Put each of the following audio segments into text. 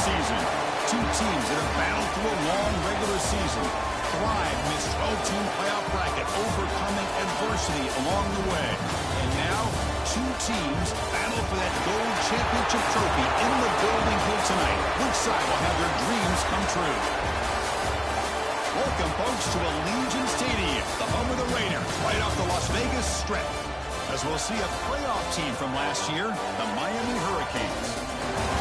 season. Two teams that have battled through a long regular season, thrived in this 12-team playoff bracket, overcoming adversity along the way. And now, two teams battle for that gold championship trophy in the building here tonight. Which side will have their dreams come true? Welcome, folks, to Allegiant Stadium, the home of the Raiders, right off the Las Vegas Strip. As we'll see a playoff team from last year, the Miami Hurricanes,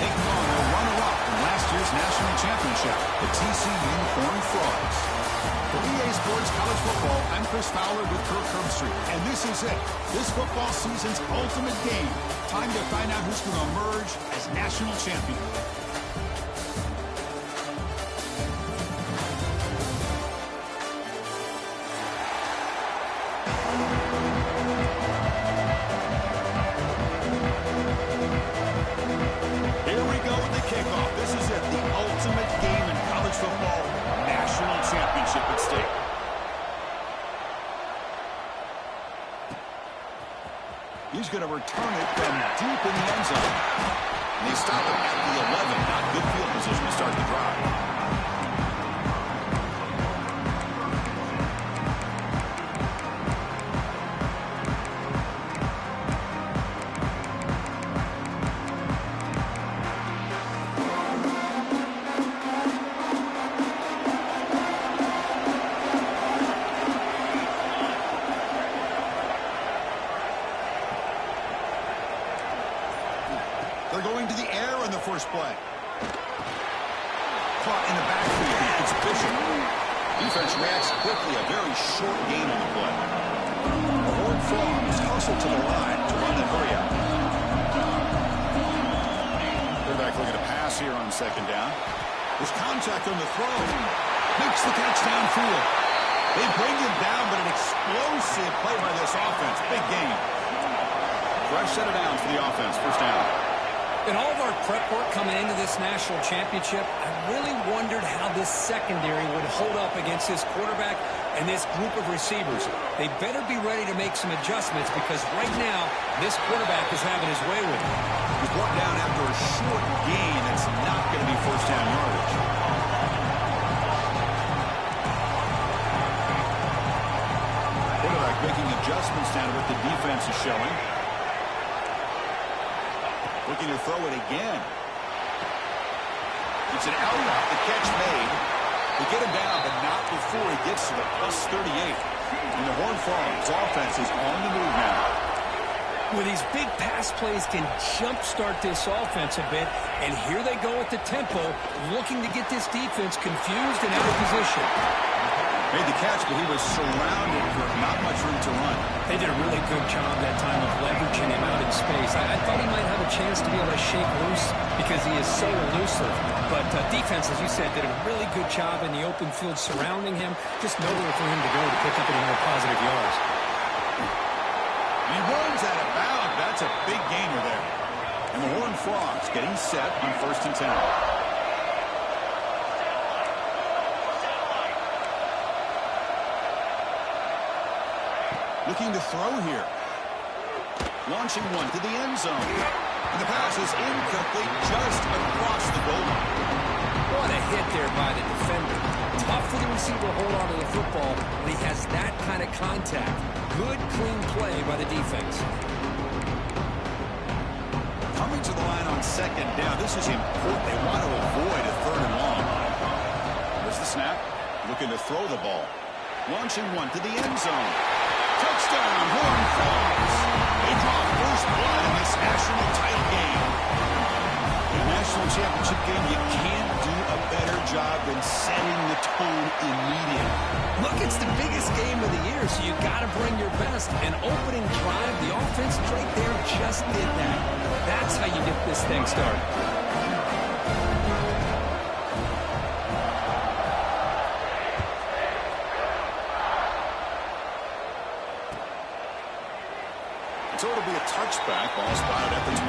taking on the runner-up from last year's national championship, the TCU Horned Frogs. For EA Sports College Football, I'm Chris Fowler with Kirk Herbstreit, and this is it. This football season's ultimate game. Time to find out who's going to emerge as national champion. He's going to return it from deep in the end zone. And they stop it at the 11. Not good field position to start the drive. They're going to the air on the first play. Caught in the backfield. It's Bishop. Defense reacts quickly. A very short gain on the play. The Horned Frogs hustle to the line to run the hurry out. Quarterback looking to pass here on second down. There's contact on the throw. Makes the catch downfield. They bring him down, but an explosive play by this offense. Big gain. Fresh set of downs for the offense. First down. In all of our prep work coming into this national championship, I really wondered how this secondary would hold up against this quarterback and this group of receivers. They better be ready to make some adjustments because right now, this quarterback is having his way with it. He's brought down after a short gain. That's not going to be first down yardage. Quarterback making adjustments down to what the defense is showing. Looking to throw it again. It's an out route. The catch made. They get him down, but not before he gets to the plus 38. And the Horned Frogs offense is on the move now. Well, these big pass plays can jumpstart this offense a bit. And here they go at the tempo, looking to get this defense confused and out of position. Made the catch, but he was surrounded for not much room to run. They did a really good job that time of leveraging him out in space. I thought he might have a chance to be able to shake loose because he is so elusive. But defense, as you said, did a really good job in the open field surrounding him. Just nowhere for him to go to pick up any more positive yards. He runs out of bounds. That's a big gainer there. And the Horned Frogs getting set on 1st and 10. Looking to throw here. Launching one to the end zone. And the pass is incomplete just across the goal line. What a hit there by the defender. Tough for the receiver to hold on to the football when he has that kind of contact. Good, clean play by the defense. Coming to the line on second down. This is important. They want to avoid a 3rd and long. There's the snap. Looking to throw the ball. Launching one to the end zone. Touchdown, Horned Frogs. They draw first blood in this national title game. In a national championship game, you can't do a better job than setting the tone immediately. Look, it's the biggest game of the year, so you got to bring your best. An opening drive, the offense right there just did that. That's how you get this thing started. So it'll be a touchback. Ball spotted at the 25.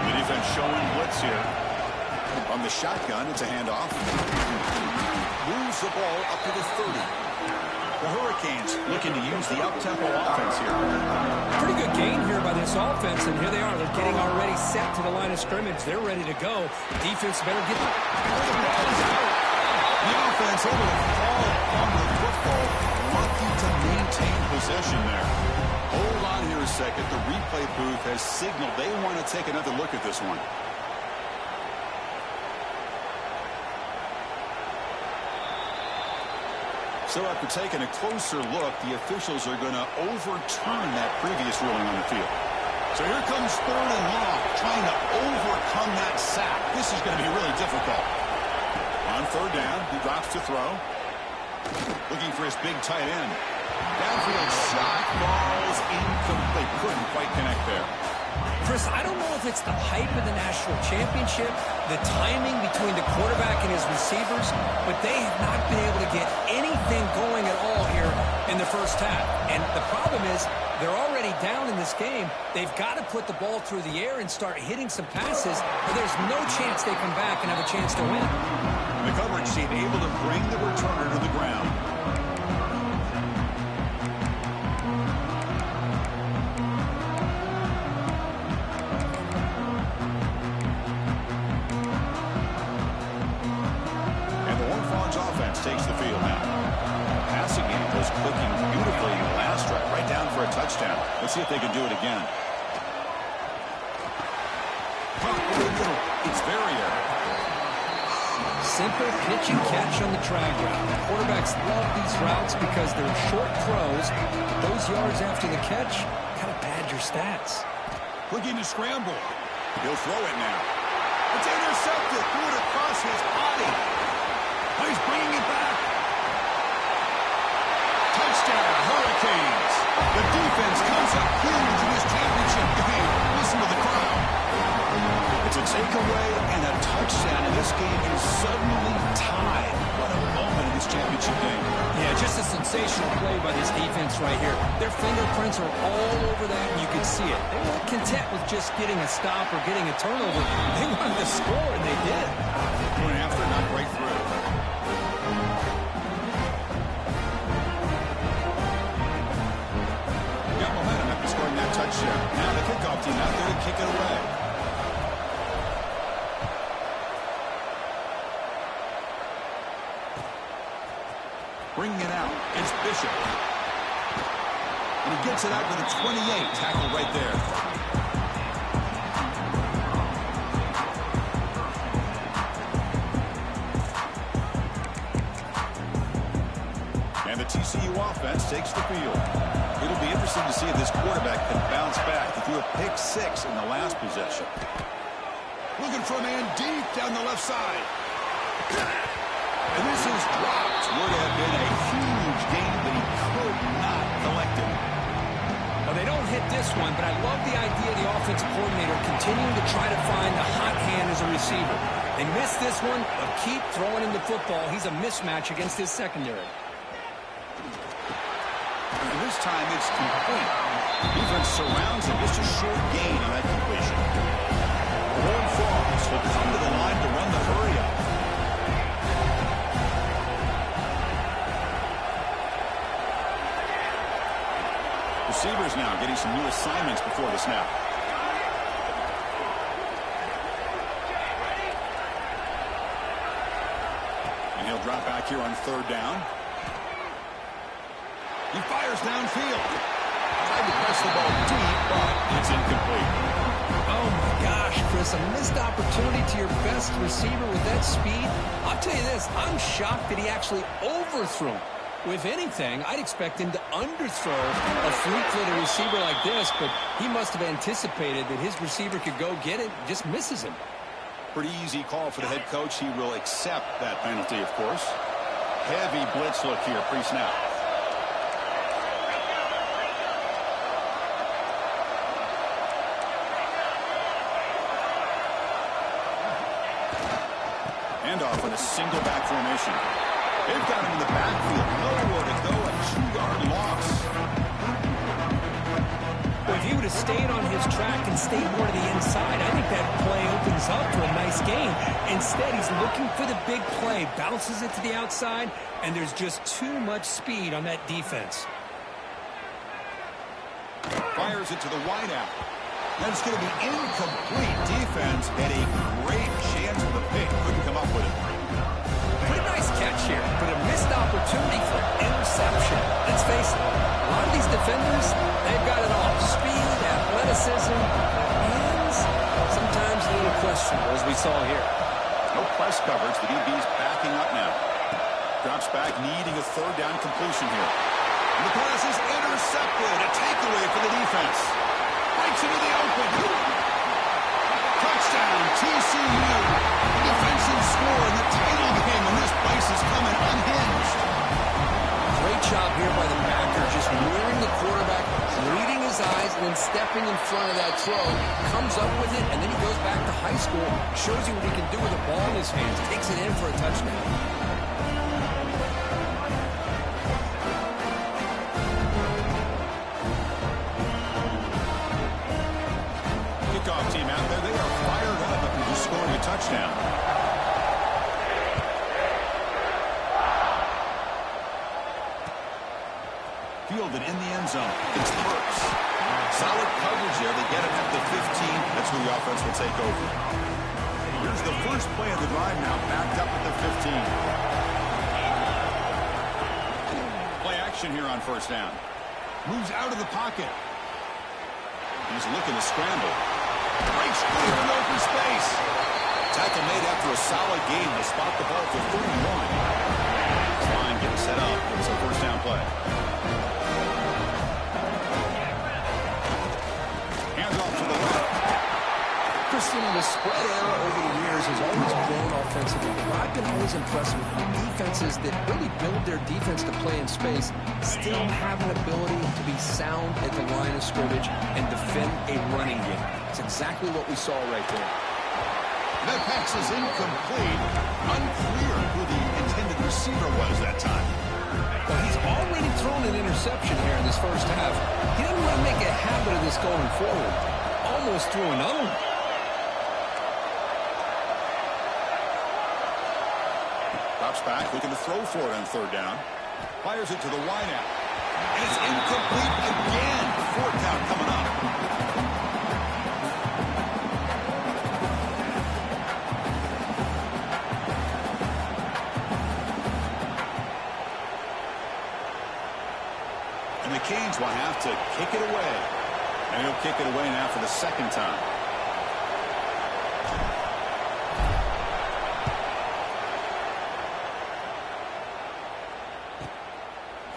The defense showing blitz here. On the shotgun, it's a handoff. Moves the ball up to the 30. The Hurricanes looking to use the up-tempo offense here. Pretty good gain here by this offense, and here they are. They're getting already set to the line of scrimmage. They're ready to go. Defense better get the ball is out. The offense able to fall on the football, lucky to maintain possession there. Hold on here a second. The replay booth has signaled they want to take another look at this one. So after taking a closer look, the officials are going to overturn that previous ruling on the field. So here comes 3rd and long, trying to overcome that sack. This is going to be really difficult. On 3rd down, he drops to throw. Looking for his big tight end. Downfield shot, falls incomplete. Couldn't quite connect there. Chris, I don't know if it's the hype of the national championship, the timing between the quarterback and his receivers, but they have not been able to get anything going at all here in the first half. And the problem is they're already down in this game. They've got to put the ball through the air and start hitting some passes, or there's no chance they come back and have a chance to win. The coverage team able to bring the returner to the ground. Takes the field now. Passing game was clicking beautifully in the last drive, right down for a touchdown. Let's see if they can do it again. It's very early. Simple pitch and catch on the drag route. Quarterbacks love these routes because they're short throws. Those yards after the catch kind of pad your stats. Looking to scramble. He'll throw it now. It's intercepted. Threw it across his body. He's bringing it back. Touchdown, Hurricanes. The defense comes up huge in this championship game. Listen to the crowd. It's a takeaway and a touchdown, and this game is suddenly tied. What a moment in this championship game. Yeah, just a sensational play by this defense right here. Their fingerprints are all over that, and you can see it. They weren't content with just getting a stop or getting a turnover. They wanted to score, and they did. Going after it, not right through. Touchdown. Now the kickoff team out there to kick it away. Bringing it out. It's Bishop. And he gets it out to the 28. Tackled right there. And the TCU offense takes the field. It'll be interesting to see if this quarterback can bounce back. He threw a pick-6 in the last possession. Looking for a man deep down the left side. And this is dropped. Would have been a huge gain, but he could not collect it. Well, they don't hit this one, but I love the idea of the offensive coordinator continuing to try to find the hot hand as a receiver. They missed this one, but keep throwing him the football. He's a mismatch against his secondary. And this time it's complete. Defense surrounds him. Just a short gain on that completion. Horn Frogs will come to the line to run the hurry up. Receivers now getting some new assignments before the snap. And he'll drop back here on 3rd down. He fires downfield. Tried to press the ball deep, but it's incomplete. Oh, my gosh, Chris, a missed opportunity to your best receiver with that speed. I'll tell you this, I'm shocked that he actually overthrew him. If anything, I'd expect him to underthrow a fleet-footed receiver like this, but he must have anticipated that his receiver could go get it, just misses him. Pretty easy call for the head coach. He will accept that penalty, of course. Heavy blitz look here, pre-snap. Handoff in a single back formation. They've got him in the backfield. Nowhere to go. A 2-yard loss. Well, if he would have stayed on his track and stayed more to the inside, I think that play opens up for a nice gain. Instead, he's looking for the big play, bounces it to the outside, and there's just too much speed on that defense. Fires it to the wideout. That's going to be incomplete. Defense had a great chance for the pick. Couldn't come up with it. Pretty nice catch here, but a missed opportunity for interception. Let's face it, a lot of these defenders, they've got it all. Speed, athleticism, hands, sometimes a little questionable, as we saw here. No press coverage. The DB's backing up now. Drops back, needing a third down completion here. And the pass is intercepted. A takeaway for the defense. Breaks into the open. Touchdown, TCU. Defensive score in the title game, and this place is coming unhinged. Great job here by the Packers, just luring the quarterback, reading his eyes, and then stepping in front of that throw. Comes up with it, and then he goes back to high school. Shows you what he can do with the ball in his hands. Takes it in for a touchdown. Kickoff team out there, they are fired up after just scoring a touchdown. Fielded in the end zone. It's Burks. Solid coverage there. They get it at the 15. That's where the offense will take over. Here's the first play of the drive now, backed up at the 15. Play action here on first down. Moves out of the pocket. He's looking to scramble. Breaks clear in open space. Tackle made after a solid game. They spot the ball for 31. Line getting set up. It's a first down play. Hands off to the left. Christian, the spread era over the years has always grown offensively. But I've been always impressed with how defenses that really build their defense to play in space still have an ability to be sound at the line of scrimmage and defend a running game. It's exactly what we saw right there. That pass is incomplete. Unclear who the intended receiver was that time. Well, he's already thrown an interception here in this first half. He didn't want to make a habit of this going forward. Almost threw another one. Drops back, looking to throw for it on third down. Fires it to the wideout. And it's incomplete again. Fourth down coming up. And the Canes will have to kick it away. And he'll kick it away now for the second time.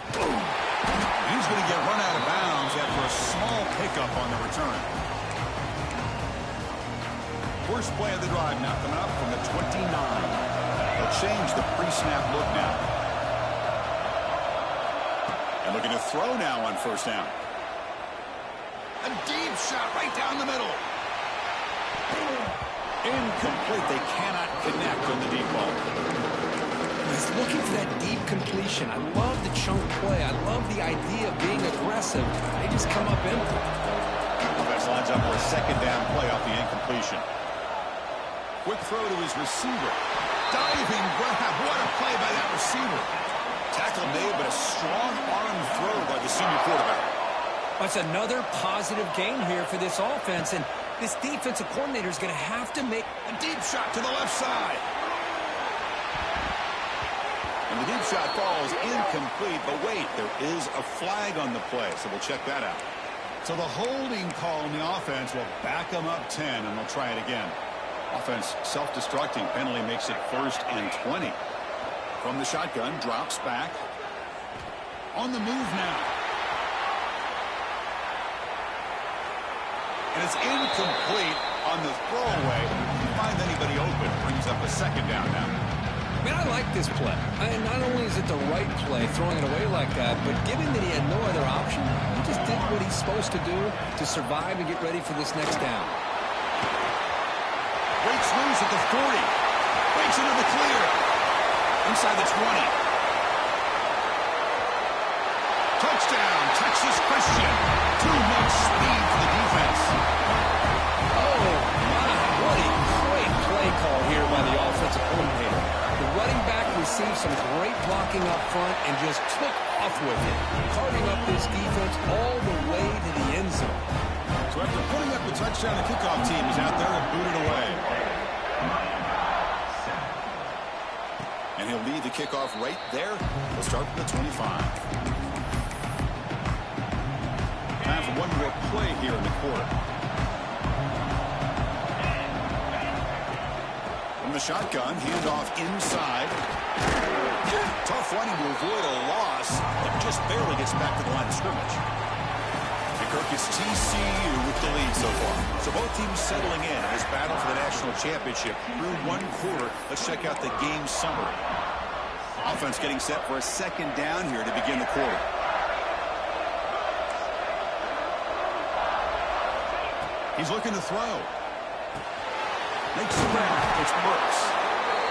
He's going to get run out of bounds after a small pickup on the return. First play of the drive now coming up from the 29. They'll change the pre-snap look now. And looking to throw now on first down. A deep shot right down the middle. Incomplete. They cannot connect on the deep ball. He's looking for that deep completion. I love the chunk play. I love the idea of being aggressive. They just come up empty. Offense lines up for a second down play off the incompletion. Quick throw to his receiver. Diving grab. What a play by that receiver. Tackle made, but a strong arm throw by the senior quarterback. That's another positive gain here for this offense, and this defensive coordinator is going to have to make a deep shot to the left side. And the deep shot falls incomplete, but wait, there is a flag on the play, so we'll check that out. So the holding call on the offense will back them up 10, and they'll try it again. Offense self-destructing. Penalty makes it 1st and 20. From the shotgun, drops back. On the move now. And it's incomplete on the throwaway. Can't find anybody open. Brings up a second down now. I mean, I like this play. And not only is it the right play, throwing it away like that, but given that he had no other option, he just did what he's supposed to do to survive and get ready for this next down. Breaks loose at the 40. Breaks into the clear. Inside the 20. Touchdown, Texas Christian. Too much speed for the defense. received some great blocking up front and just took off with it, carving up this defense all the way to the end zone. So after putting up the touchdown, the kickoff team is out there and booted away. And he'll lead the kickoff right there. We'll start from the 25. Time for one more play here in the quarter. From the shotgun, handoff inside. Tough running to avoid a loss, but just barely gets back to the line of scrimmage. And Kirk is TCU with the lead so far. So both teams settling in this battle for the national championship through one quarter. Let's check out the game summary. Offense getting set for a second down here to begin the quarter. He's looking to throw. Makes the grab. It's Burks.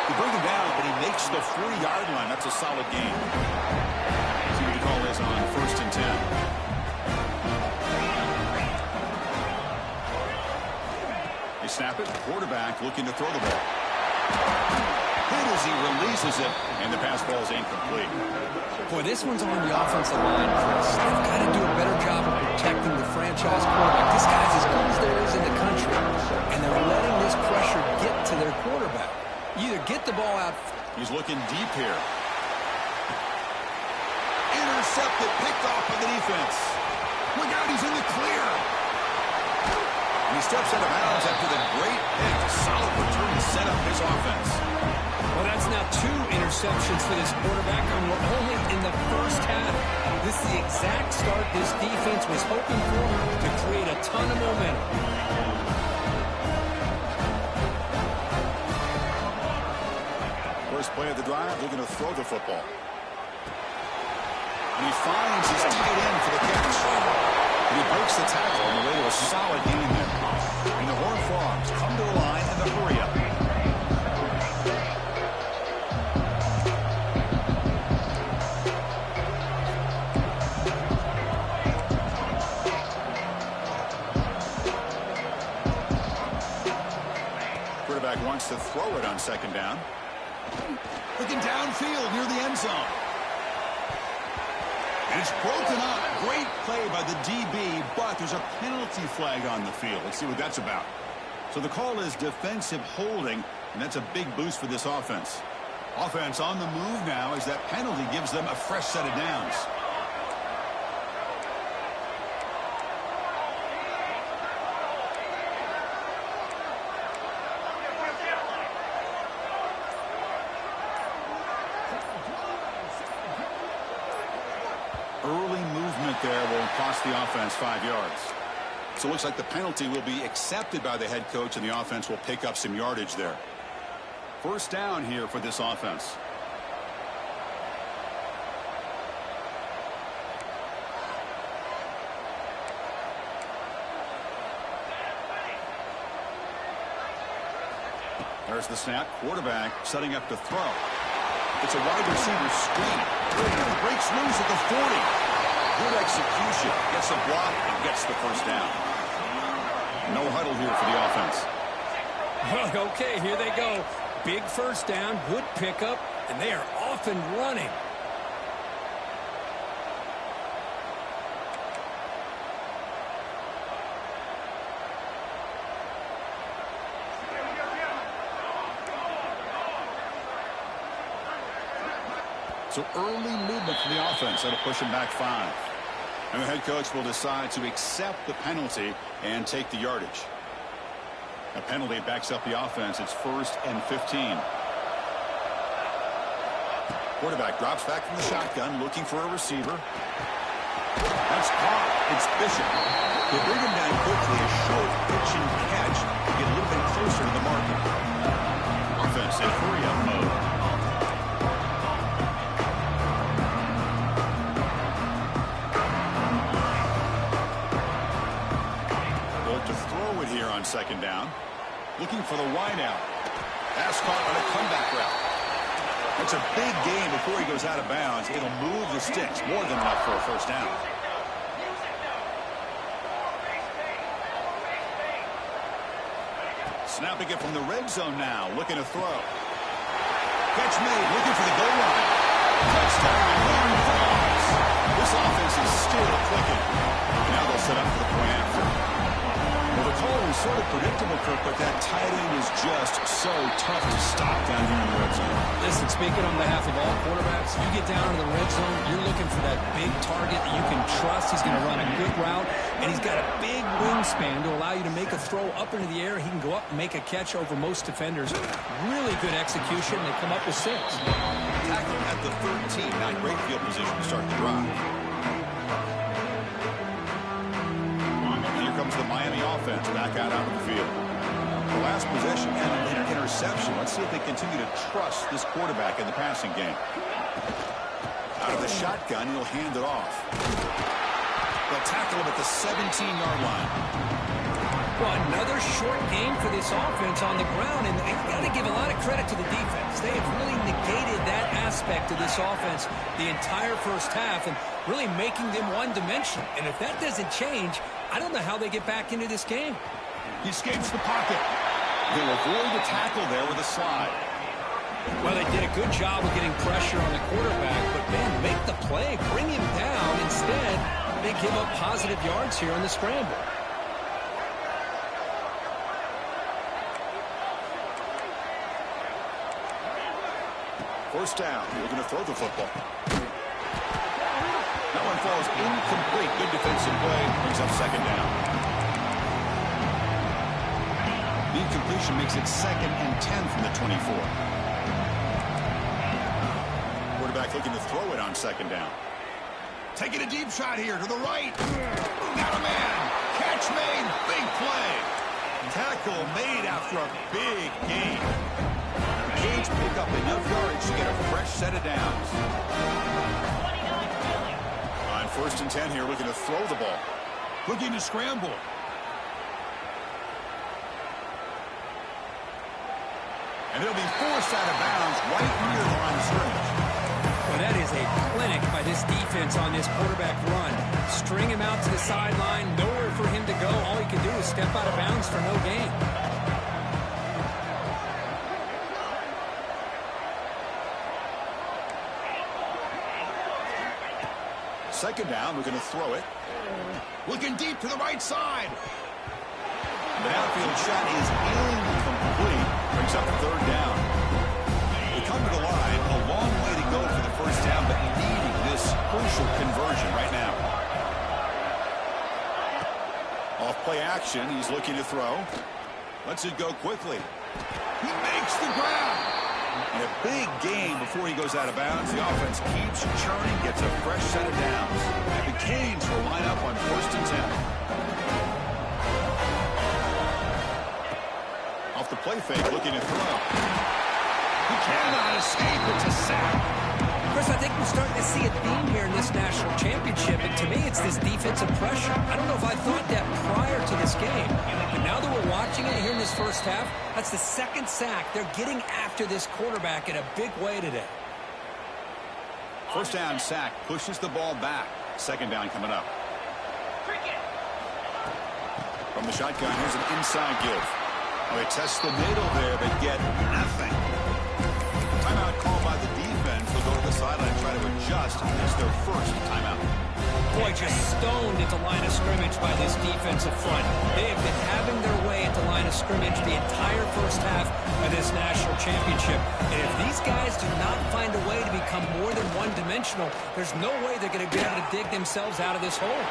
They bring him down, but he makes the 40-yard line. That's a solid gain. See what the call is on 1st and 10. They snap it. Quarterback looking to throw the ball. Hit as he releases it, and the pass ball is incomplete. Boy, this one's on the offensive line, Chris. They've got to do a better job of protecting the franchise quarterback. This guy's as good as there is in the country, and they're letting this pressure get to their quarterback. You either get the ball out. He's looking deep here. Intercepted, picked off by the defense. Look out, he's in the clear. And he steps out of bounds after the great pick. A solid return to set up his offense. Well, that's now 2 interceptions for this quarterback, and we're only in the first half. This is the exact start this defense was hoping for to create a ton of momentum. First play of the drive, looking to throw the football. And he finds his tight end for the catch. And he breaks the tackle on the way to a solid gain there. And the Horned Frogs come to the line in the hurry-up. Quarterback wants to throw it on second down. Looking downfield near the end zone. And it's broken up. Great play by the DB, but there's a penalty flag on the field. Let's see what that's about. So the call is defensive holding, and that's a big boost for this offense. Offense on the move now as that penalty gives them a fresh set of downs. Early movement there will cost the offense 5 yards. So it looks like the penalty will be accepted by the head coach, and the offense will pick up some yardage there. First down here for this offense. There's the snap. Quarterback setting up to throw. It's a wide receiver screen. Breaks loose at the 40. Good execution. Gets a block and gets the first down. No huddle here for the offense. Okay, here they go. Big first down, good pickup, and they are off and running. So early movement for the offense. That'll push him back 5. And the head coach will decide to accept the penalty and take the yardage. A penalty backs up the offense. It's 1st and 15. Quarterback drops back from the shotgun, looking for a receiver. That's caught. It's Bishop. They bring him down quickly. A short pitch and catch to get a little bit closer to the marker. Offense in hurry-up mode. Here on second down, looking for the wideout. Pass caught on a comeback route. That's a big gain before he goes out of bounds. It'll move the sticks, more than enough for a first down. Snapping it from the red zone now, looking to throw. Catch made, looking for the goal line. Touchdown, Run Frogs. This offense is still clicking. Now they'll set up for the point after. Well, the call was sort of predictable, Kirk, but that tight end is just so tough to stop down here in the red zone. Listen, speaking on behalf of all quarterbacks, you get down to the red zone, you're looking for that big target that you can trust. He's going to run a good route, and he's got a big wingspan to allow you to make a throw up into the air. He can go up and make a catch over most defenders. Really good execution. They come up with 6. Tackling at the 13, not great field position to start the drive. Here comes the Miami offense back out onto the field. The last possession had an interception. Let's see if they continue to trust this quarterback in the passing game. Out of the shotgun, he'll hand it off. They'll tackle him at the 17-yard line. Well, another short game for this offense on the ground, and you've got to give a lot of credit to the defense. They have really negated that aspect of this offense the entire first half and really making them one-dimensional. And if that doesn't change, I don't know how they get back into this game. He escapes the pocket. He'll avoid the tackle there with a slide. Well, they did a good job of getting pressure on the quarterback, but, man, make the play, bring him down. Instead, they give up positive yards here on the scramble. First down. We're going to throw the football. That one falls incomplete. Good defensive play. Brings up second down. The incompletion makes it 2nd and 10 from the 24. Quarterback looking to throw it on second down. Taking a deep shot here to the right. Got a man. Catch made. Big play. Tackle made after a big gain. Cage pick up enough yardage to get a fresh set of downs. On 1st and 10 here, looking to throw the ball. Looking to scramble. And they'll be forced out of bounds right near the line of scrimmage. Well, that is a clinic by this defense on this quarterback run. String him out to the sideline, nowhere for him to go. All he can do is step out of bounds for no gain. Second down, we're going to throw it. Looking deep to the right side. The outfield shot is incomplete. Brings up 3rd down. They come to the line. A long way to go for the first down, but needing this crucial conversion right now. Off play action. He's looking to throw. Lets it go quickly. He makes the ground. And a big gain before he goes out of bounds. The offense keeps churning, gets a fresh set of downs. And the Canes will line up on 1st and 10. Off the play fake, looking to throw. He cannot escape. It's a sack. Chris, I think we're starting to see a theme here in this national championship, and to me it's this defensive pressure. I don't know if I thought that prior to this game, but now that we're watching it here in this first half, that's the 2nd sack. They're getting after this quarterback in a big way today. First down sack, pushes the ball back. Second down coming up. From the shotgun, here's an inside give. They test the middle there, but get nothing. Timeout called by the defense. They'll go to the sideline and try to adjust. It's their first timeout. Boy, just stoned at the line of scrimmage by this defensive front. They have been having their way at the line of scrimmage the entire first half of this national championship. And if these guys do not find a way to become more than one-dimensional, there's no way they're going to be able to dig themselves out of this hole.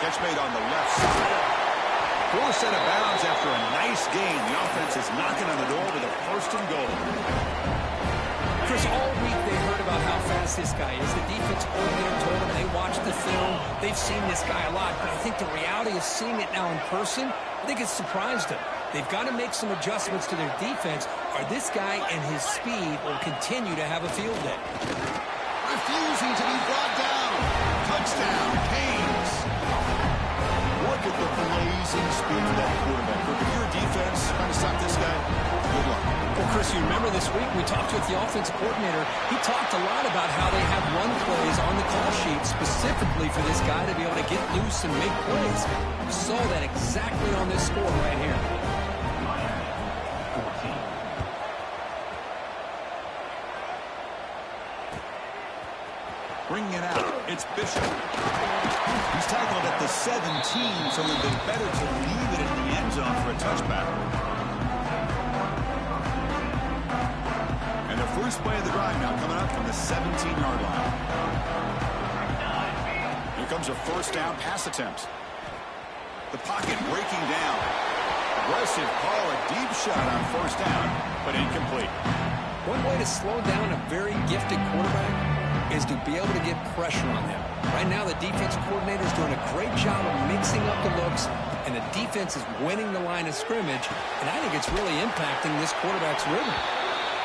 Catch made on the left side. Forced out of bounds after a nice gain. The offense is knocking on the door with a 1st and goal. Chris, all week they heard about how fast this guy is. The defense coordinator told them they watched the film. They've seen this guy a lot, but I think the reality of seeing it now in person, I think it's surprised them. They've got to make some adjustments to their defense, or this guy and his speed will continue to have a field day. Refusing to be brought down. Touchdown, Canes. Look at the blazing speed of that quarterback. Look at your defense trying to stop this guy. Good luck. Well, Chris, you remember this week we talked with the offensive coordinator. He talked a lot about how they have run plays on the call sheet specifically for this guy to be able to get loose and make plays. We saw that exactly on this score right here. It's Bishop. He's tackled at the 17, so it would have been better to leave it in the end zone for a touchback. And the first play of the drive now coming up from the 17-yard line. Here comes a first down pass attempt. The pocket breaking down. Aggressive call, a deep shot on first down, but incomplete. One way to slow down a very gifted quarterback is to be able to get pressure on him. Right now, the defensive coordinator is doing a great job of mixing up the looks, and the defense is winning the line of scrimmage, and I think it's really impacting this quarterback's rhythm.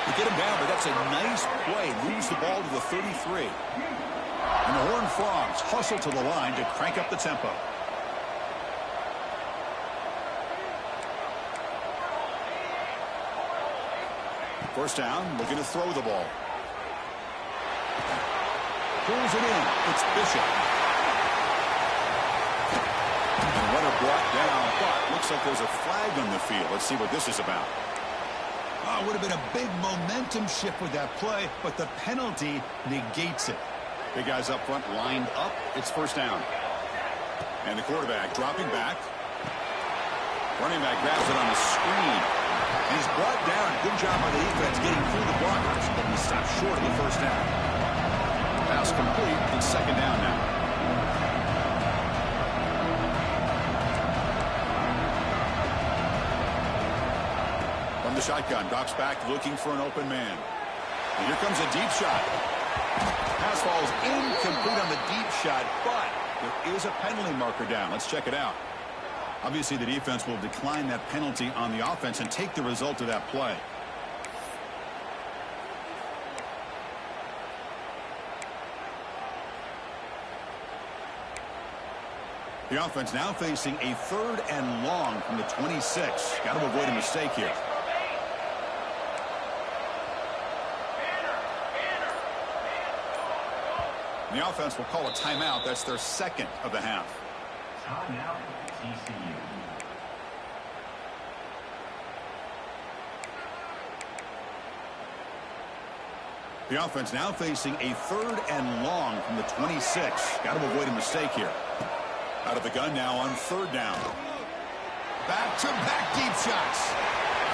You get him down, but that's a nice play. Moves the ball to the 33. And the Horned Frogs hustle to the line to crank up the tempo. First down, looking to throw the ball. Pulls it in. It's Bishop. And runner brought down, but looks like there's a flag on the field. Let's see what this is about. Oh, it would have been a big momentum shift with that play, but the penalty negates it. Big guys up front lined up. It's first down. And the quarterback dropping back. Running back grabs it on the screen. And he's brought down. Good job by the defense getting through the blockers, but he stopped short of the first down. Pass complete. It's second down now. From the shotgun, drops back looking for an open man. And here comes a deep shot. Pass falls incomplete on the deep shot, but there is a penalty marker down. Let's check it out. Obviously, the defense will decline that penalty on the offense and take the result of that play. The offense now facing a 3rd and long from the 26. Got to avoid a mistake here. The offense will call a timeout. That's their second of the half. Timeout, TCU. The offense now facing a 3rd and long from the 26. Got to avoid a mistake here. Out of the gun now on 3rd down. Back-to-back deep shots.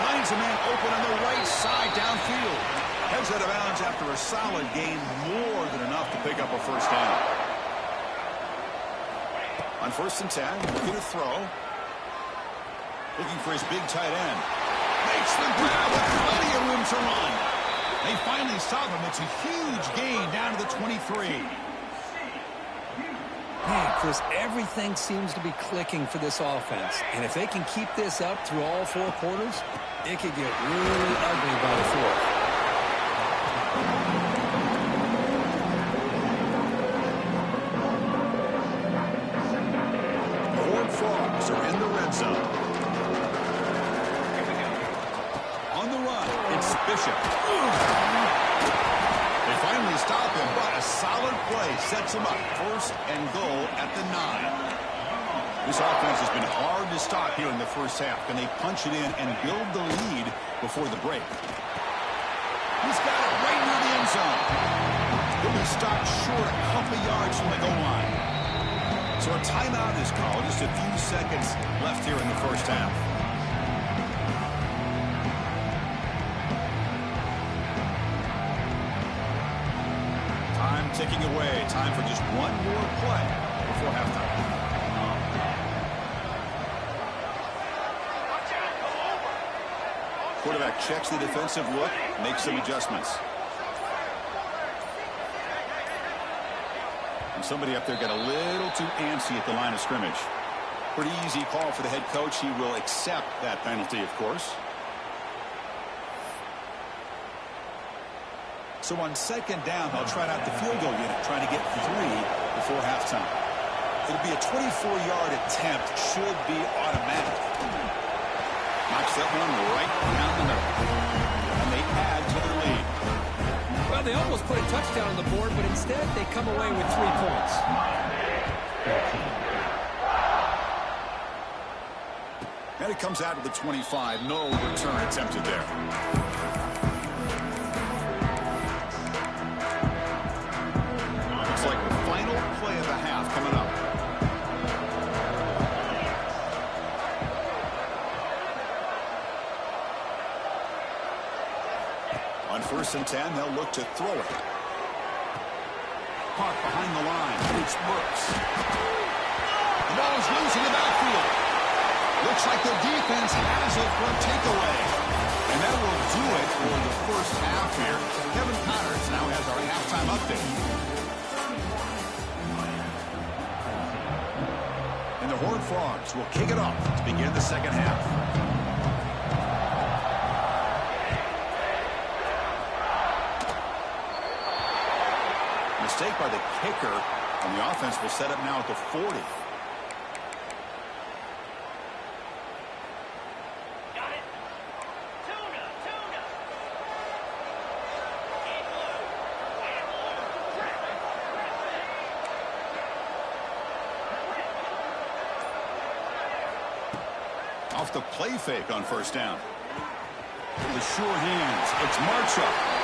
Finds a man open on the right side downfield. Heads out of bounds after a solid gain, more than enough to pick up a first down. On 1st and 10, looking to throw. Looking for his big tight end. Makes the grab with plenty of room to run. They finally stop him. It's a huge gain down to the 23. Man, Chris, everything seems to be clicking for this offense. And if they can keep this up through all 4 quarters, it could get really ugly by the 4th. The Horned Frogs are in the red zone. On the run, it's Bishop. They finally stop him, but a solid play sets him up. 1st and goal at the 9. This offense has been hard to stop here in the first half. Can they punch it in and build the lead before the break? He's got it right near the end zone. He'll be stopped short a couple yards from the goal line. So a timeout is called. Just a few seconds left here in the first half. Time ticking away. Time for just one more play before halftime. Quarterback checks the defensive look, makes some adjustments. And somebody up there got a little too antsy at the line of scrimmage. Pretty easy call for the head coach. He will accept that penalty, of course. So on 2nd down, they'll try out the field goal unit, trying to get 3 before halftime. It'll be a 24-yard attempt, should be automatic. Knocks that one right down the middle. And they add to their lead. Well, they almost put a touchdown on the board, but instead they come away with 3 points. And it comes out of the 25. No return attempted there. Looks like the final First and 10, they'll look to throw it. Park behind the line. It's Brooks. The ball is loose in the backfield. Looks like the defense has it for a takeaway. And that will do it for the first half here. Kevin Connors now has our halftime update. And the Horned Frogs will kick it off to begin the second half. Mistake by the kicker, and the offense will set up now at the 40. Off the play fake on first down. The sure hands. It's Marchuk.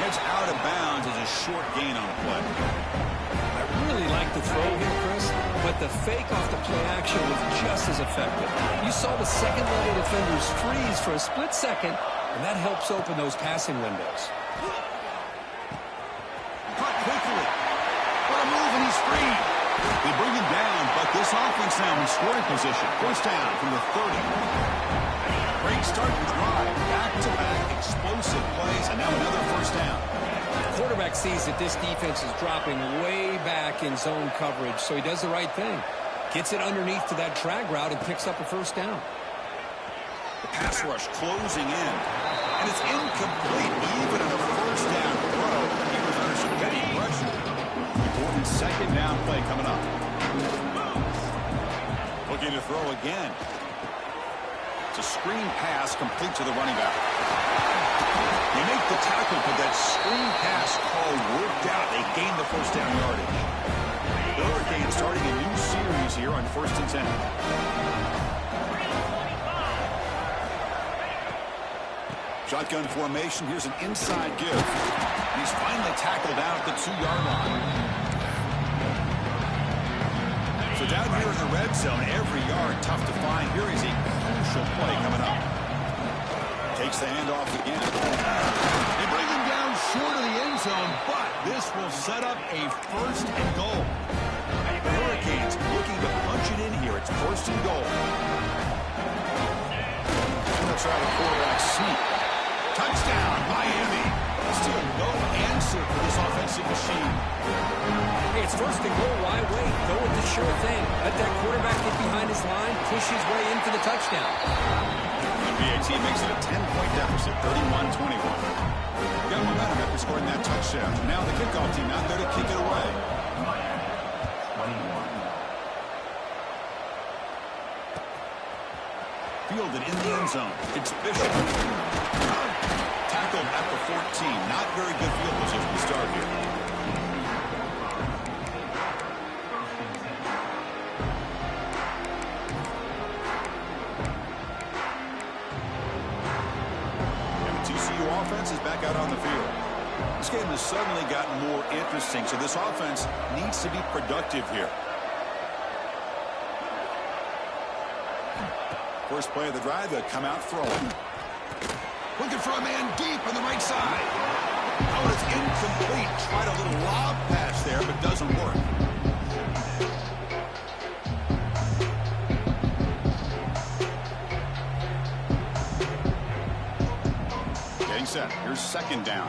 Gets out of bounds as a short gain on the play. I really like the throw here, Chris, but the fake off the play action was just as effective. You saw the second-level defenders freeze for a split second, and that helps open those passing windows. Cut quickly. What a move, and he's free. They bring him down, but this offense now in scoring position. First down from the 30. Great start to drive. Back-to-back explosive plays, and now another first down. The quarterback sees that this defense is dropping way back in zone coverage, so he does the right thing. Gets it underneath to that drag route and picks up a first down. The pass rush closing in, and it's incomplete. Even in a first down throw, he was under some heavy pressure. Important second down play coming up. Looking to throw again. It's a screen pass complete to the running back. They make the tackle, but that screen pass call worked out. They gained the first down yardage. The Hurricanes starting a new series here on first and 10. Shotgun formation. Here's an inside give. And he's finally tackled out at the 2-yard line. So down here in the red zone, every yard tough to find. Here is a crucial play coming up. Takes the handoff again. They bring him down short of the end zone, but this will set up a first and goal. The Hurricanes looking to punch it in here. It's first and goal. Let's try the quarterback sneak. Touchdown, Miami. Still no answer for this offensive machine. Hey, it's first and goal. Why wait? Go with the sure thing. Let that quarterback get behind his line, push his way into the touchdown. The PAT makes it a 10-point deficit, 31-21. Got momentum after scoring that touchdown. Now the kickoff team out there to kick it away. Fielded in the end zone. It's Bishop. Tackled at the 14. Not very good field position to start here. And the TCU offense is back out on the field. This game has suddenly gotten more interesting, so this offense needs to be productive here. First play of the drive, they'll come out throwing. Looking for a man deep on the right side. Oh, it's incomplete. Tried a little lob pass there, but doesn't work. Getting set. Here's second down.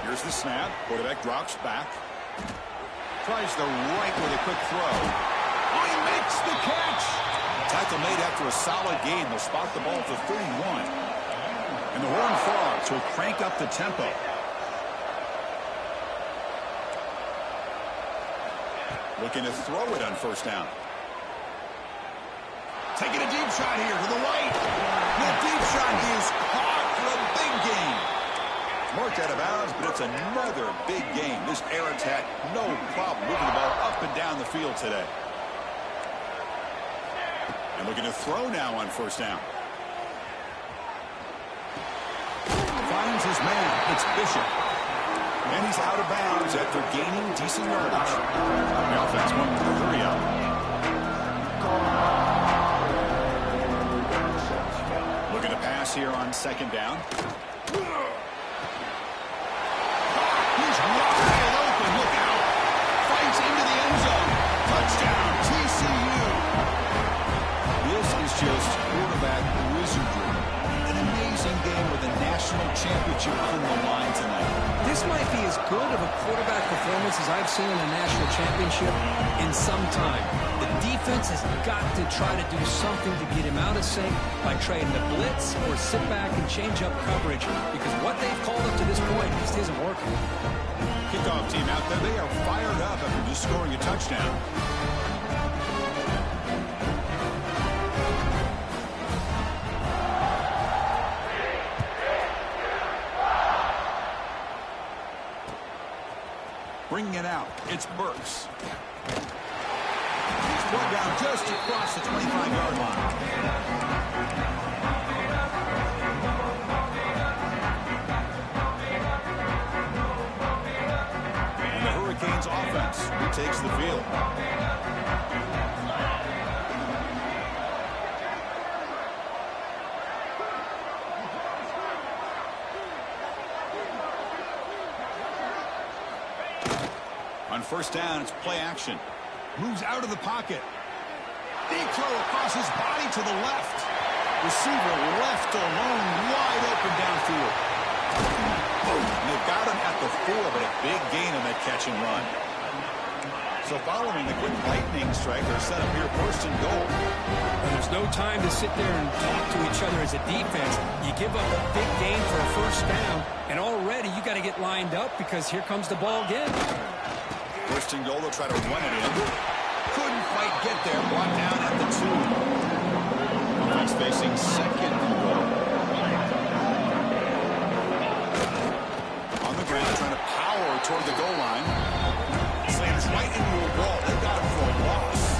Here's the snap. Quarterback drops back. Tries the right with a quick throw. Oh, he makes the catch. Tackle made after a solid gain. They'll spot the ball at the 31. And the Horned Frogs will crank up the tempo. Looking to throw it on first down. Taking a deep shot here to the right. The deep shot is caught for a big gain. Marked out of bounds, but it's another big gain. This air attack, no problem moving the ball up and down the field today. And looking to throw now on first down. Finds his man. It's Bishop. And he's out of bounds after gaining decent yardage. The offense went with the hurry up. Looking to pass. pass here on second down. He's wide open. Look out. Fights into the end zone. Touchdown, TCU. This is just quarterback wizardry. An amazing game with a national championship on the line tonight. This might be as good of a quarterback performance as I've seen in a national championship in some time. The defense has got to try to do something to get him out of sync by trading the blitz or sit back and change up coverage, because what they've called up to this point just isn't working. Kickoff team out there, they are fired up after just scoring a touchdown. Bringing it out, it's Burks. He's brought down just across the 25-yard line. And the Hurricanes offense retakes the field. On first down, it's play action. Moves out of the pocket. Deep throw across his body to the left. Receiver left alone, wide open downfield. And they've got him at the 4, but a big gain on that catch and run. So following the quick lightning strike, they're set up here first and goal. And there's no time to sit there and talk to each other as a defense. You give up a big gain for a first down, and already you got to get lined up because here comes the ball again. First and goal, they'll try to run it in. Couldn't quite get there. Brought down at the 2. Offense facing second and goal. On the ground, trying to power toward the goal line. Slams right into a wall. They got him for a loss.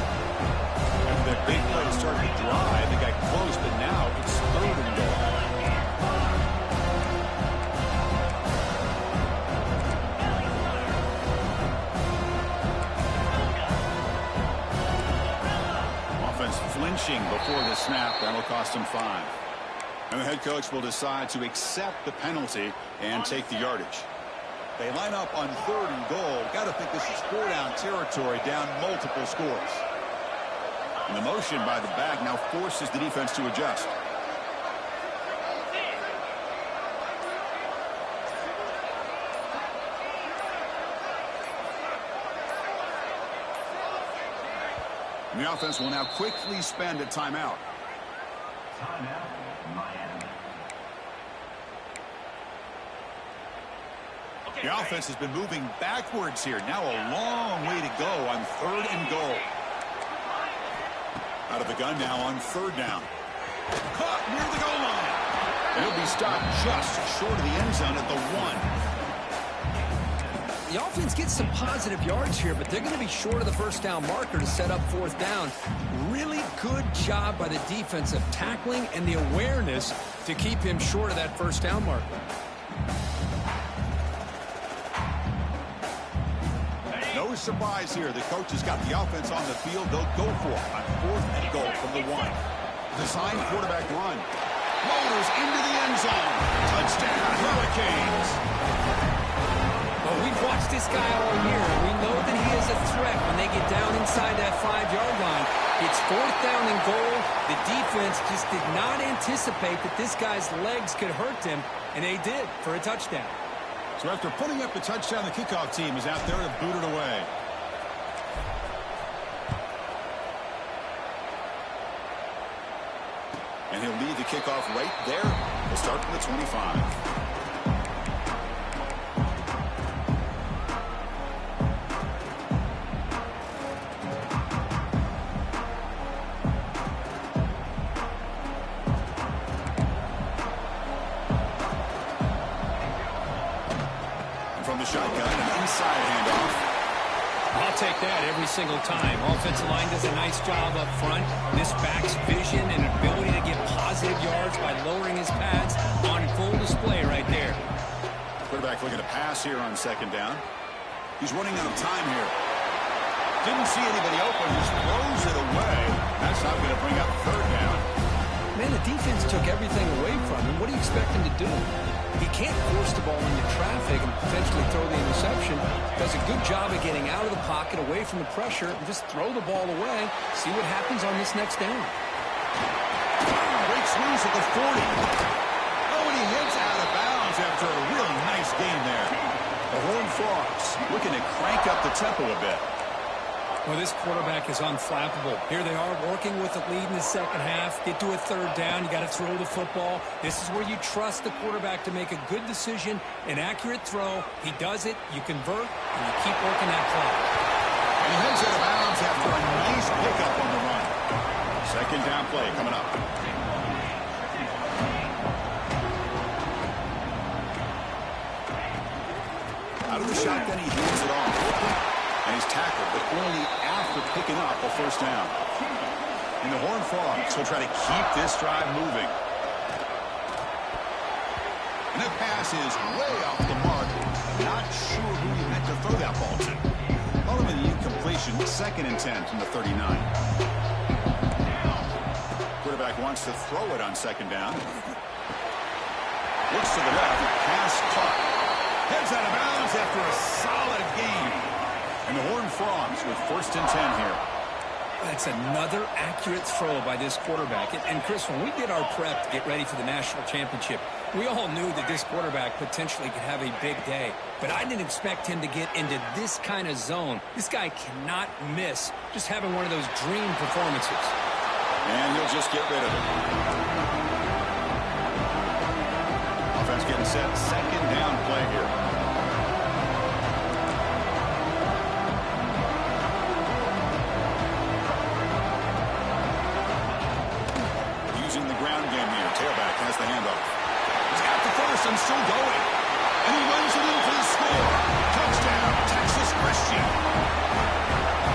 After that big play started to drive, they got close, but now it's third and goal. Flinching before the snap. That'll cost him 5. And the head coach will decide to accept the penalty and take the yardage. They line up on third and goal. Got to think this is 4-down territory, down multiple scores. And the motion by the back now forces the defense to adjust. The offense will now quickly spend a timeout. Timeout, Miami. The offense has been moving backwards here. Now a long way to go on third and goal. Out of the gun now on third down. Caught near the goal line. And he'll be stopped just short of the end zone at the 1. The offense gets some positive yards here, but they're going to be short of the first down marker to set up fourth down. Really good job by the defense of tackling and the awareness to keep him short of that first down marker. No surprise here. The coach has got the offense on the field. They'll go for it on fourth and goal from the 1. Design quarterback run. Motors into the end zone. Touchdown, Hurricanes. Well, we've watched this guy all year, and we know that he is a threat when they get down inside that 5-yard line. It's fourth down and goal. The defense just did not anticipate that this guy's legs could hurt him, and they did for a touchdown. So after putting up the touchdown, the kickoff team is out there to boot it away. And he'll lead the kickoff right there. We'll start from the 25. Shotgun, an inside handoff. I'll take that every single time. Offensive line does a nice job up front. This back's vision and ability to get positive yards by lowering his pads on full display right there. Quarterback looking to pass here on second down. He's running out of time here. Didn't see anybody open, just throws it away. That's not going to bring up third down. Man, the defense took everything away from him. What do you expect him to do? He can't force the ball into traffic and potentially throw the interception. Does a good job of getting out of the pocket, away from the pressure, and just throw the ball away. See what happens on this next down. Breaks loose at the 40. Oh, and he hits out of bounds after a really nice game there. The Horned Frogs looking to crank up the tempo a bit. Well, this quarterback is unflappable. Here they are working with the lead in the second half. Get to a third down. You got to throw the football. This is where you trust the quarterback to make a good decision, an accurate throw. He does it. You convert, and you keep working that clock. And he heads out of bounds after a nice pickup on the run. Second down play coming up. Out of the shotgun, he hands it off. And he's tackled, but only after picking up a first down. And the Horned Frogs will try to keep this drive moving. And that pass is way off the mark. Not sure who he meant to throw that ball to. Ultimately, incompletion, 2nd and 10 from the 39. Quarterback wants to throw it on 2nd down. Looks to the left, pass caught. Heads out of bounds after a solid game. And the Horned Frogs with 1st and 10 here. That's another accurate throw by this quarterback. And Chris, when we did our prep to get ready for the national championship, we all knew that this quarterback potentially could have a big day. But I didn't expect him to get into this kind of zone. This guy cannot miss just having one of those dream performances. And he'll just get rid of it. Offense getting set. 2nd down play here. Tailback has the handoff. He's got the first and still going. And he runs it in for the score. Touchdown, Texas Christian.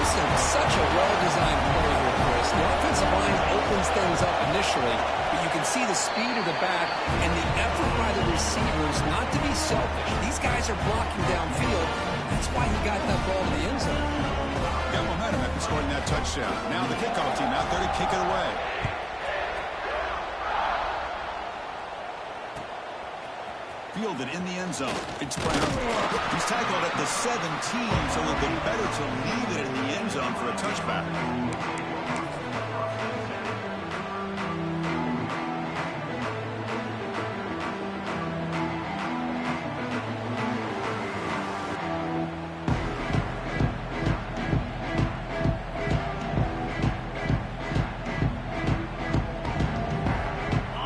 This is such a well-designed play here, Chris. The offensive line opens things up initially, but you can see the speed of the back and the effort by the receivers not to be selfish. These guys are blocking downfield. That's why he got that ball to the end zone. Got momentum after scoring that touchdown. Now the kickoff team out there to kick it away. Fielded in the end zone. It's Brown. He's tackled at the 17, so it'll be better to leave it in the end zone for a touchback.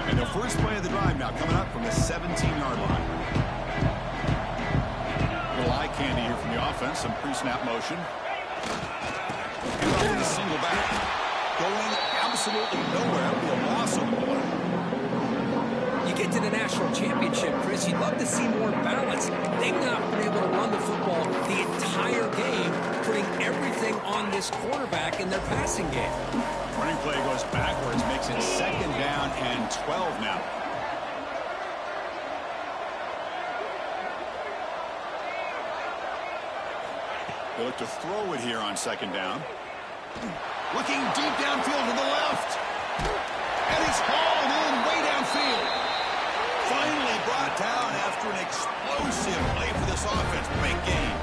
And the first play of the drive now coming up from the 17-yard line. Candy here from the offense, some pre-snap motion. And going to single back. Going absolutely nowhere. That'll be a loss on the play. You get to the national championship, Chris, you'd love to see more balance. They've not been able to run the football the entire game, putting everything on this quarterback in their passing game. Running play goes backwards, makes it 2nd down and 12 now. They look to throw it here on 2nd down. Looking deep downfield to the left. And it's hauled in way downfield. Finally brought down after an explosive play for this offense. Big game.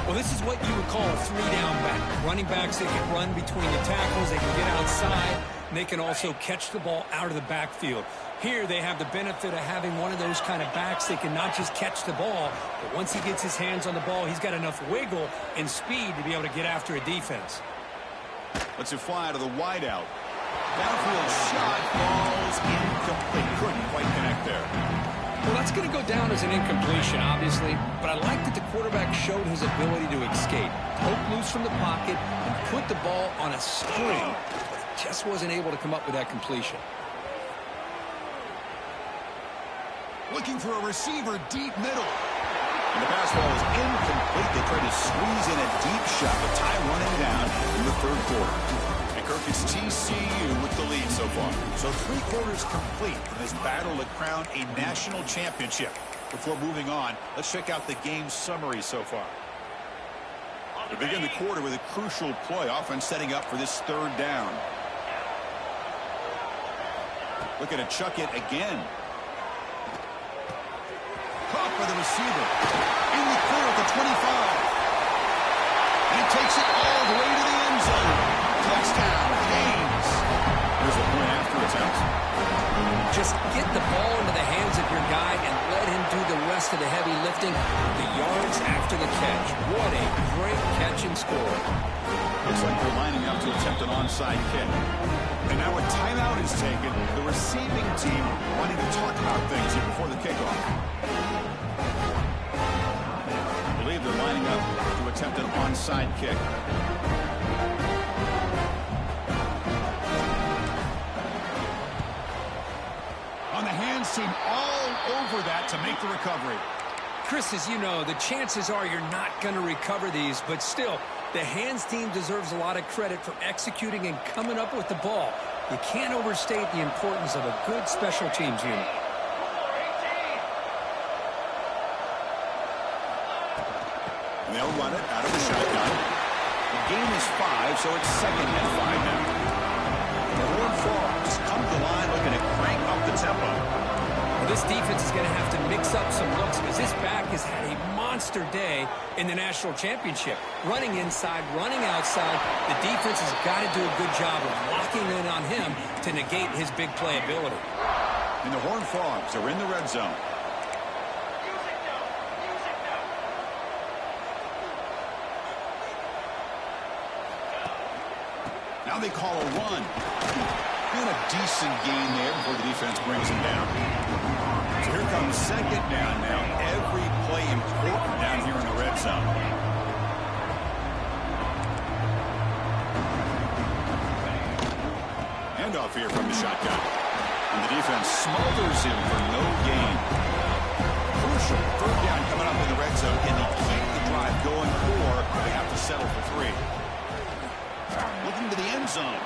Well, this is what you would call a 3-down back. Running backs, they can run between the tackles. They can get outside. And they can also catch the ball out of the backfield. Here they have the benefit of having one of those kind of backs that can not just catch the ball, but once he gets his hands on the ball, he's got enough wiggle and speed to be able to get after a defense. Lets it fly to the wideout. Downfield shot falls incomplete. Couldn't quite connect there. Well, that's going to go down as an incompletion, obviously, but I like that the quarterback showed his ability to escape, poke loose from the pocket, and put the ball on a string, but just wasn't able to come up with that completion. Looking for a receiver deep middle. And the pass ball is incomplete. They try to squeeze in a deep shot, but tie running down in the 3rd quarter. And Kirk, it's TCU with the lead so far. So 3 quarters complete in this battle to crown a national championship. Before moving on, let's check out the game summary so far. We begin the quarter with a crucial play. Offense setting up for this 3rd down. Looking to chuck it again. Caught by the receiver. In the clear at the 25. And takes it all the way to the end zone. Touchdown, Canes. Here's a point after attempt. Just get the ball into the hands of your guy and let him do the rest of the heavy lifting. The yards after the catch. What a great catch and score. Looks like they're lining up to attempt an onside kick. And now a timeout is taken. The receiving team wanting to talk about things here before the kickoff. I believe they're lining up to attempt an onside kick. On the hands team all over that to make the recovery. Chris, as you know, the chances are you're not going to recover these, but still, the hands team deserves a lot of credit for executing and coming up with the ball. You can't overstate the importance of a good special teams unit. And they'll run it out of the shotgun. The game is 5, so it's second and 5 now. The Horned Frogs come to the line looking to crank up the tempo. Well, this defense is going to have to mix up some looks because this back has had a monster day in the national championship. Running inside, running outside. The defense has got to do a good job of locking in on him to negate his big play ability. And the Horned Frogs are in the red zone. Now they call a run. And a decent gain there before the defense brings him down. So here comes second down now. Every play important down here in the red zone. Handoff here from the shotgun. And the defense smothers him for no gain. Crucial third down coming up in the red zone. Can they keep the drive going, or they have to settle for 3? Looking to the end zone.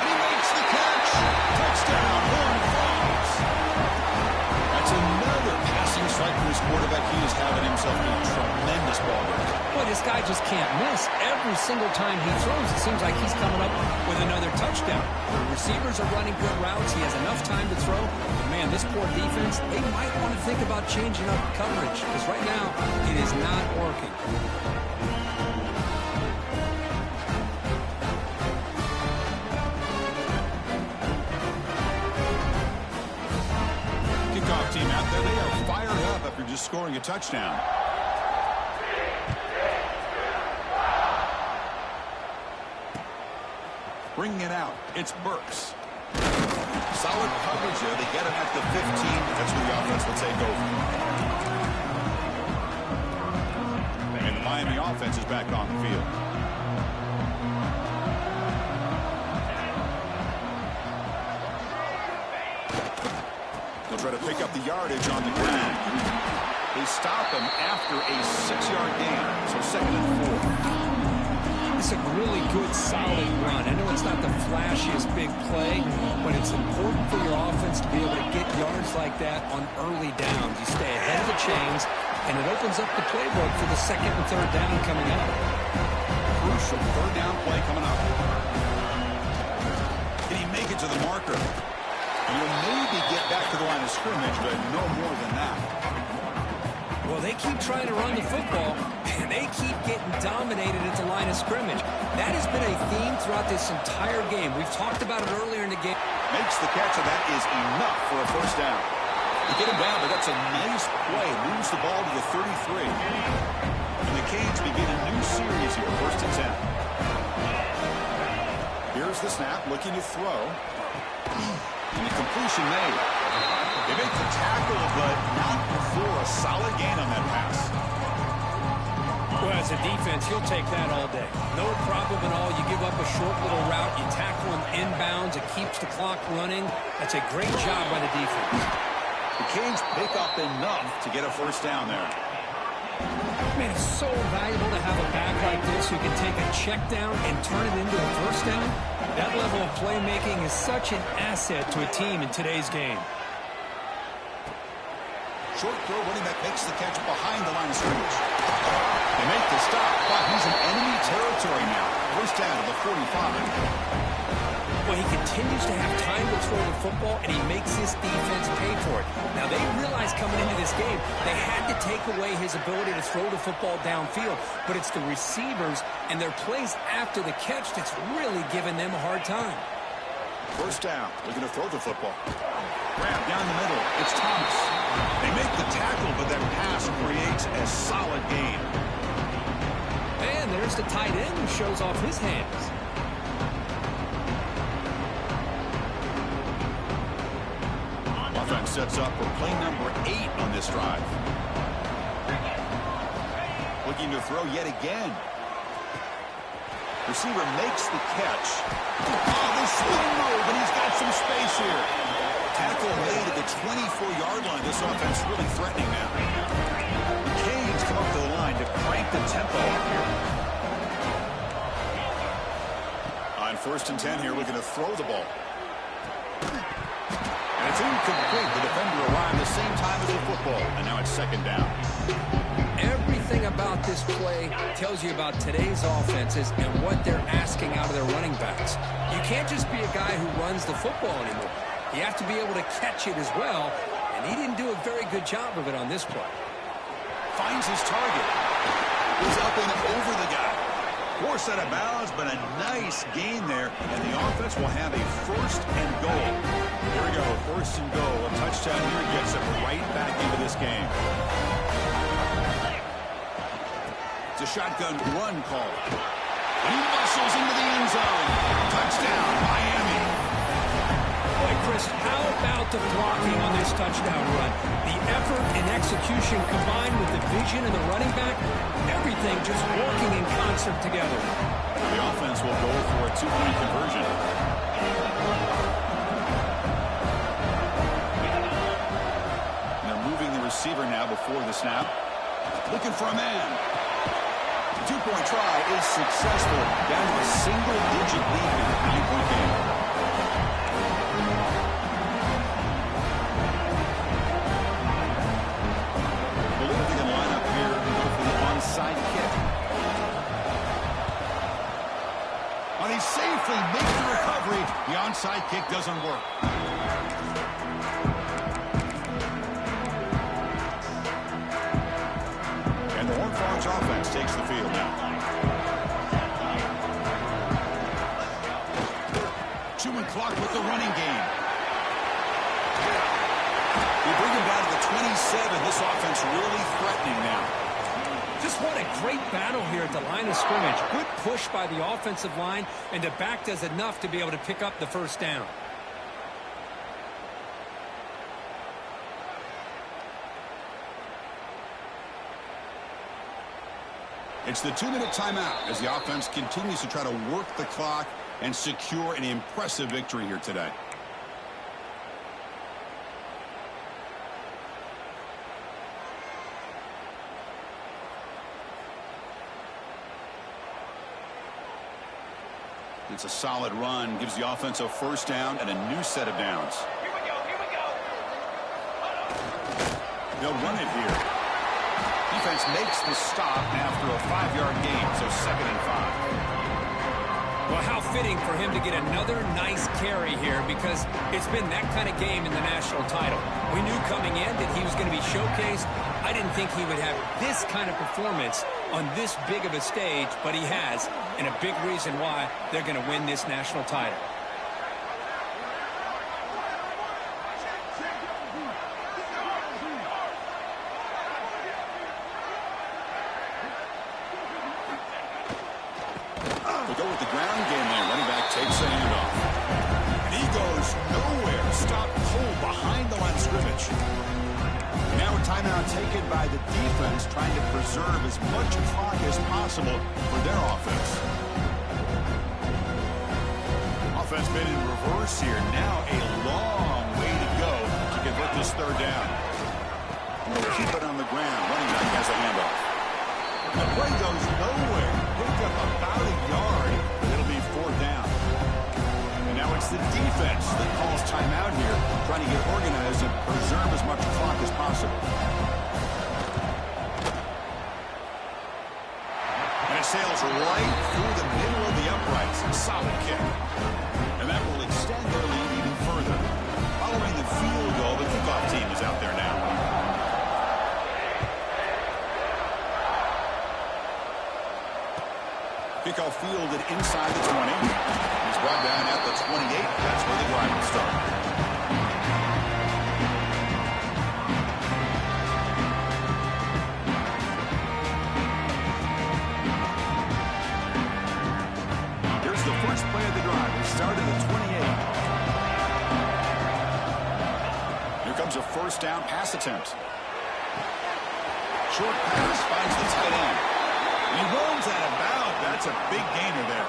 And he makes the catch. Touchdown, Horned Frogs. That's another passing strike from his quarterback. He is having himself a tremendous ball game. Boy, this guy just can't miss. Every single time he throws, it seems like he's coming up with another touchdown. The receivers are running good routes. He has enough time to throw. But man, this poor defense, they might want to think about changing up coverage because right now it is not working. Team out there, they are fired up after just scoring a touchdown. Bringing it out, it's Burks. Solid coverage there. They get him at the 15. That's where the offense will take over. And the Miami offense is back on the field. They'll try to pick up the yardage on the ground. They stop him after a 6-yard gain, so second and 4. It's a really good, solid run. I know it's not the flashiest big play, but it's important for your offense to be able to get yards like that on early downs. You stay ahead of the chains, and it opens up the playbook for the second and third down coming up. Crucial third down play coming up. Can he make it to the marker? And he'll maybe get back to the line of scrimmage, but no more than that. Well, they keep trying to run the football, and they keep getting dominated at the line of scrimmage. That has been a theme throughout this entire game. We've talked about it earlier in the game. Makes the catch, and that is enough for a first down. To get him down, but that's a nice play. Moves the ball to the 33. And the Canes begin a new series here, first and 10. Here's the snap, looking to throw. And the completion made. They make the tackle, but not before a solid gain on that pass. Well, as a defense, you'll take that all day. No problem at all. You give up a short little route. You tackle him inbounds. It keeps the clock running. That's a great job by the defense. The Canes pick up enough to get a first down there. Man, it's so valuable to have a back like this who can take a check down and turn it into a first down. That level of playmaking is such an asset to a team in today's game. Short throw, running back makes the catch behind the line of scrimmage. They make the stop, but he's in enemy territory now. First down to the 45. Well, he continues to have time to throw the football, and he makes his defense pay for it. Now, they realized coming into this game they had to take away his ability to throw the football downfield, but it's the receivers and their plays after the catch that's really giving them a hard time. First down, looking to throw the football. Grab down the middle. It's Thomas. They make the tackle, but that pass creates a solid gain. And there's the tight end who shows off his hands. Offense sets up for play number 8 on this drive. Looking to throw yet again. Receiver makes the catch. Oh, the swing move, and he's got some space here. Tackle made at the 24-yard line. This offense really threatening now. The Canes come up to the line to crank the tempo up here. On 1st and 10 here, looking to throw the ball. And it's incomplete. The defender arrived the same time as the football, and now it's 2nd down. Everything about this play tells you about today's offenses and what they're asking out of their running backs. You can't just be a guy who runs the football anymore. You have to be able to catch it as well, and he didn't do a very good job of it on this play. Finds his target. Goes up and over the guy. Forced out of bounds, but a nice gain there, and the offense will have a 1st and goal. Here we go, 1st and goal. A touchdown here gets them right back into this game. It's a shotgun run call. And he muscles into the end zone. Touchdown, Miami. Boy, Chris, how about the blocking on this touchdown run? The effort and execution combined with the vision of the running back, everything just working in concert together. The offense will go for a 2-point conversion. They're moving the receiver now before the snap. Looking for a man. The 2-point try is successful. Down to a single-digit lead in the 9-point game. Believe they can line up here and go for the onside kick. When he safely makes the recovery, the onside kick doesn't work. And the Horned Frogs offense takes the field now. Chewing clock with the running game. We bring him down to the 27. This offense really threatening now. Just what a great battle here at the line of scrimmage. Good push by the offensive line, and the back does enough to be able to pick up the 1st down. It's the 2-minute timeout as the offense continues to try to work the clock and secure an impressive victory here today. It's a solid run, gives the offense a 1st down and a new set of downs. Here we go. They'll run it here. Defense makes the stop after a 5-yard gain, so 2nd and 5. Well, how fitting for him to get another nice carry here, because it's been that kind of game in the national title. We knew coming in that he was going to be showcased. I didn't think he would have this kind of performance on this big of a stage, but he has, and a big reason why they're going to win this national title. We'll go with the ground game there. Running back takes the handoff. And he goes nowhere. Stopped cold behind the line of scrimmage. Now a timeout taken by the defense, trying to preserve as much clock as possible for their offense. Offense been in reverse here. Now a long way to go to convert this 3rd down. And they'll keep it on the ground. Running back has a handoff. The play goes nowhere. Picked up about a yard, but it'll be 4th down. And now it's the defense that calls timeout here, trying to get organized and preserve as much clock as possible. And it sails right through the middle of the uprights. Solid kick. And that will extend their lead even further. Following the field goal, the kickoff team is out there now. Kickoff fielded inside the 20. He's brought down at the 28. That's where the drive will start. Here's the first play of the drive. We start at the 28. Here comes a first down pass attempt. Short pass finds the tight end. He rolls out of bounds. That's a big gainer there.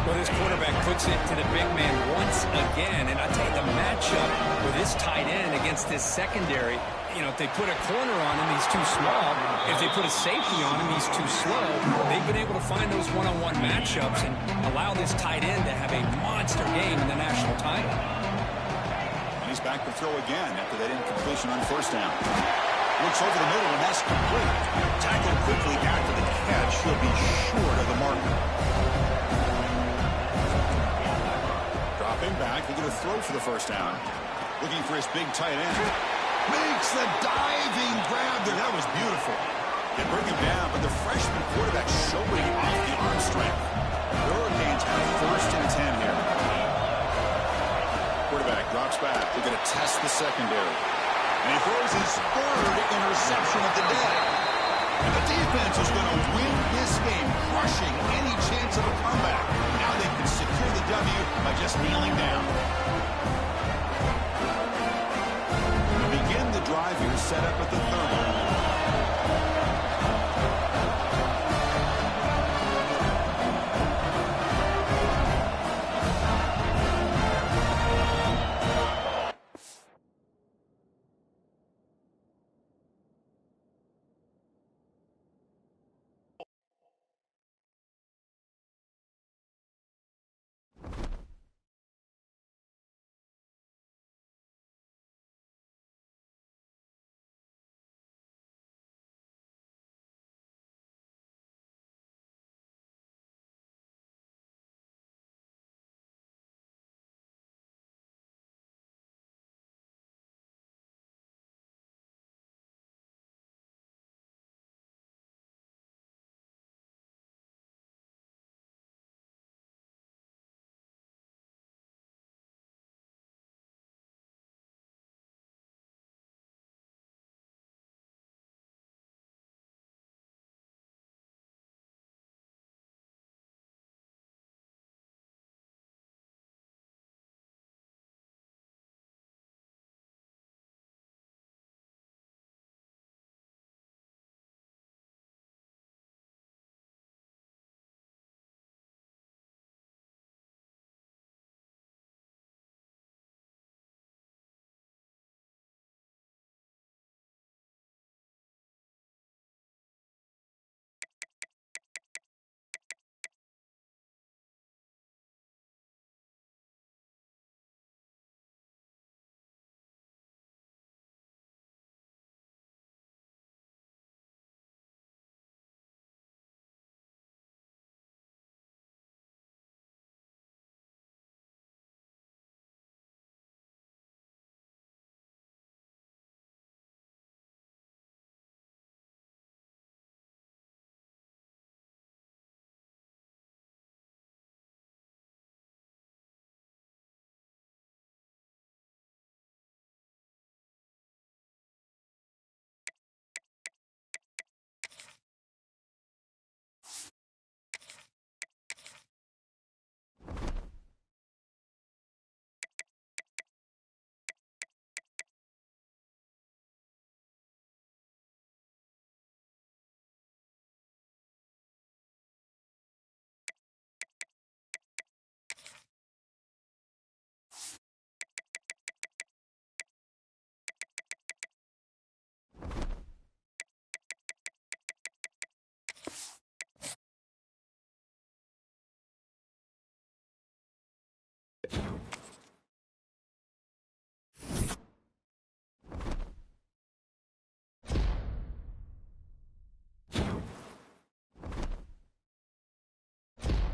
Well, this quarterback puts it to the big man once again. And I tell you, the matchup with this tight end against this secondary, you know, if they put a corner on him, he's too small. If they put a safety on him, he's too slow. They've been able to find those one-on-one matchups and allow this tight end to have a monster game in the national title. And he's back to throw again after that incompletion on first down. Looks over the middle, and that's complete. Tackled quickly after the catch. He'll be short of the marker. Dropping back. He's going to throw for the first down. Looking for his big tight end. Makes the diving grab there. That was beautiful. They bring him down, but the freshman quarterback showing off the arm strength. The Hurricanes have first and 10 here. Quarterback drops back. They're going to test the secondary. And he throws his third interception of the day. And the defense is going to win this game, crushing any chance of a comeback. Now they can secure the W by just kneeling down. To begin the drive here, set up at the 30.